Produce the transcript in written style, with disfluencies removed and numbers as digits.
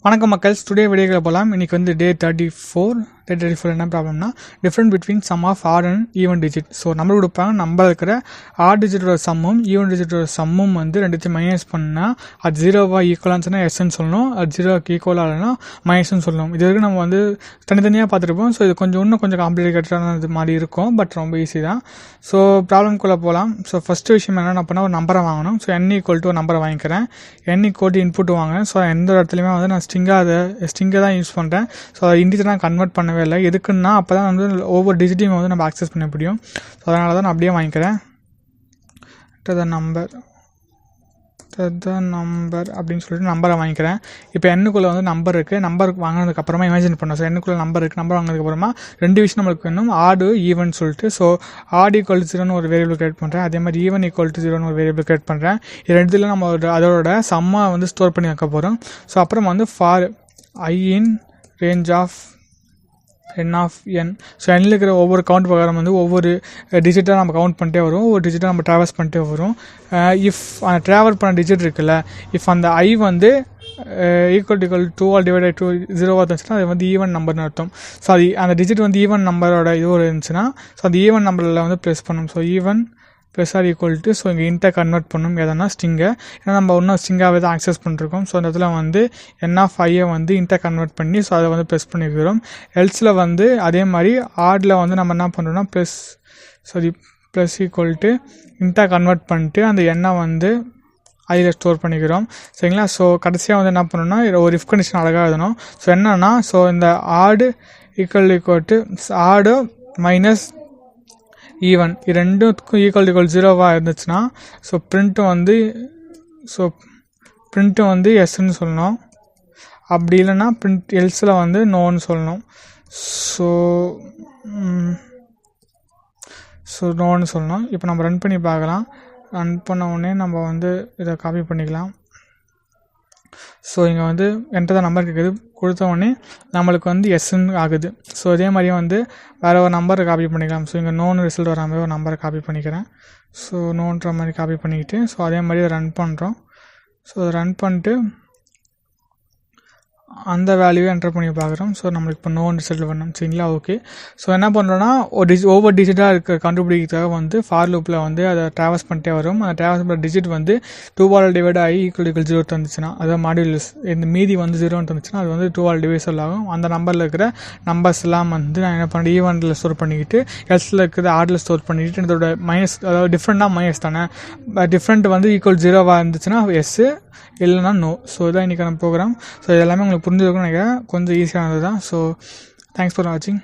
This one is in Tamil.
வணக்கம் மக்கள்ஸ், டுடே வீடியோவில் போகலாம். இன்றைக்கி வந்து டே 34 என்ன ப்ராப்ளம்னா different between sum of odd and even digit. So number கொடுப்பாங்க, நம்பர் இருக்கிற ஆட் டிஜிட்டோட சம்மும் ஈவன் டிஜிட்டோட சம்மும் வந்து ரெண்டுத்தையும் மைனஸ் பண்ணால் அது ஜீரோவாக ஈக்குவலான்னு சொன்னால் எஸ்ன்னு சொல்லணும், அது ஜீரோவுக்கு ஈக்குவலாக இல்லைனா மைனஸ்ன்னு சொல்லணும். இது வரைக்கும் நம்ம வந்து தனித்தனியாக பார்த்துருப்போம். ஸோ இது இன்னும் கொஞ்சம் காம்ப்ளிகேட்டடான இது மாதிரி இருக்கும், பட் ரொம்ப ஈஸி தான். ஸோ ப்ராப்ளம்குள்ளே போகலாம். ஸோ ஃபஸ்ட்டு விஷயம் என்னென்ன பண்ணால் ஒரு நம்பரை வாங்கணும். ஸோ n ஈக்குவல் டு ஒரு நம்பரை வாங்கிக்கிறேன். n ஈக்குவல் டு இன்புட் வாங்குறேன். ஸோ எந்த இடத்துலையுமே வந்து நான் ஸ்ட்ரிங்கை தான் யூஸ் பண்ணுறேன். ஸோ அதை இன்டிஜர் நான் கன்வெர்ட் பண்ணவே இல்லை. எதுக்குன்னா அப்போ தான் வந்து ஒவ்வொரு டிஜிட்டையும் வந்து நம்ம ஆக்சஸ் பண்ண முடியும். ஸோ அதனால தான் நான் அப்படியே வாங்கிக்கிறேன். நம்பர் அப்படின்னு சொல்லிட்டு நம்பரை வாங்கிக்கிறேன். இப்போ எண்ணுக்குள்ளே வந்து நம்பர் இருக்குது. நம்பர் வாங்கினதுக்கப்புறமா இமேஜின் பண்ணோம். ஸோ எண்ணுக்குள்ளே நம்பர் இருக்குது. நம்பர் வாங்கினதுக்கப்புறமா ரெண்டு விஷயம் நம்மளுக்கு வேணும், ஆடு ஈவன் சொல்லிட்டு. ஸோ ஆட் ஈக்குவல் டு 0 ஒரு வேரியபிள் கிரியேட் பண்ணுறேன். அதே மாதிரி ஈவன் ஈக்குவல் டு 0 ஒரு வேரியபிள் கிரியேட் பண்ணுறேன். இது ரெண்டுத்தில் நம்ம அதோட சம்மா வந்து ஸ்டோர் பண்ணி வைக்க போகிறோம். ஸோ அப்புறம் வந்து for I in range of n of n. So எண்ணில் இருக்கிற ஒவ்வொரு கவுண்ட் பிரகாரம் வந்து ஒவ்வொரு டிஜிட்டாக நம்ம கவுண்ட் பண்ணிட்டே வரும், ஒவ்வொரு டிஜிட்டாக நம்ம ட்ராவல்ஸ் பண்ணிட்டே வரும். இஃப் அந்த ட்ராவல் பண்ண டிஜிட் இருக்குல்ல, இஃப் அந்த I வந்து ஈக்குவல் டு 2 டிவைடட் 2 0 இருந்துச்சுன்னா அது வந்து ஈவன் நம்பர்னு அர்த்தம். ஸோ அது அந்த டிஜிட் வந்து ஈவன் நம்பரோட இது ஒரு இருந்துச்சுன்னா ஸோ அந்த ஈவன் நம்பரில் வந்து ப்ளஸ் பண்ணும். So even plus are equal to so இங்கே இன்ட்டை கன்வெர்ட் பண்ணும் எதனா ஸ்ட்ரிங்கை. ஏன்னா நம்ம இன்னும் ஸ்ட்ரிங்காகவே தான் ஆக்சஸ் பண்ணிருக்கோம். ஸோ அந்த இடத்துல வந்து n ஆஃப் ஐயை வந்து இன்ட்டை கன்வெர்ட் பண்ணி ஸோ அதை வந்து ப்ளஸ் பண்ணிக்கிறோம். எல்ஸில் வந்து அதே மாதிரி ஆடில் வந்து நம்ம என்ன பண்ணுறோம்னா ப்ளஸ் ஈக்குவல் டு இன்ட்டை கன்வெர்ட் பண்ணிட்டு அந்த எண்ணை வந்து அதில் ஸ்டோர் பண்ணிக்கிறோம். சரிங்களா? ஸோ கடைசியாக வந்து என்ன பண்ணணும்னா ஒரு இஃப் கண்டிஷன் அழகாக எழுதணும். ஸோ என்னன்னா ஸோ இந்த ஆடு ஈக்குவல் டு ஆடு மைனஸ் ஈவன் இது ரெண்டுக்கும் ஈக்குவல் 0வாக இருந்துச்சுன்னா ஸோ பிரிண்ட்டு வந்து எஸ்ன்னு சொல்லணும். அப்படி இல்லைன்னா பிரிண்ட் எல்ஸில் வந்து நோன்னு சொல்லணும். ஸோ நோன்னு சொல்லணும். இப்போ நம்ம ரன் பண்ணி பார்க்கலாம். ரன் பண்ண உடனே நம்ம வந்து இதை காப்பி பண்ணிக்கலாம். ஸோ இங்கே வந்து என்கிட்ட தான் நம்பர் கேட்குது, கொடுத்த உடனே நம்மளுக்கு வந்து எஸ்ன்னு ஆகுது. ஸோ இதே மாதிரியே வந்து வேறு ஒரு நம்பரை காப்பி பண்ணிக்கலாம். ஸோ இங்கே நோன்னு ரிசல்ட் வர மாதிரி ஒரு நம்பரை காப்பி பண்ணிக்கிறேன். ஸோ நோன்ற மாதிரி காப்பி பண்ணிக்கிட்டு ஸோ அதே மாதிரி ரன் பண்ணுறோம். ஸோ ரன் பண்ணிட்டு அந்த வேல்யூவை என்டர் பண்ணி பார்க்குறோம். ஸோ நம்மளுக்கு இப்போ நோன் ரிசல்ட் வரணும். சரிங்களா? ஓகே. ஸோ என்ன பண்ணுறோன்னா ஒவ்வொரு டிஜிட்டாக இருக்க கண்டுபிடிக்கிறதுக்காக வந்து ஃபார் லூப்பில் வந்து அதை ட்ராவல்ஸ் பண்ணிட்டே வரும். அந்த ட்ராவல்ஸ் பண்ணுற டிஜிட் வந்து 2 டிவைட் I ஈக்குவல் 0 தந்துச்சுன்னா அதாவது மாடியூல்ஸ் இந்த மீதி வந்து 0 தந்துச்சுன்னா அது வந்து 2 டிவைசல் ஆகும். அந்த நம்பரில் இருக்கிற நம்பர்ஸ் எல்லாம் வந்து நான் என்ன பண்ணுறேன், ஈவனில் ஸ்டோர் பண்ணிக்கிட்டு எல்ஸில் இருக்கிற ஆடில் ஸ்டோர் பண்ணிக்கிட்டு இதோட மைனஸ் அதாவது டிஃப்ரெண்ட்டாக மைனஸ் தானே, டிஃப்ரெண்ட் வந்து ஈக்குவல் 0வாக இருந்துச்சுன்னா எஸ்ஸு இல்லைனா நோ. ஸோ இதான் இன்றைக்கான ப்ரோக்ராம். ஸோ இது எல்லாமே உங்களுக்கு புரிஞ்சுருக்குன்னு நினைக்கிறேன். கொஞ்சம் ஈஸியானது தான். ஸோ தேங்க்ஸ் ஃபார் வாட்சிங்.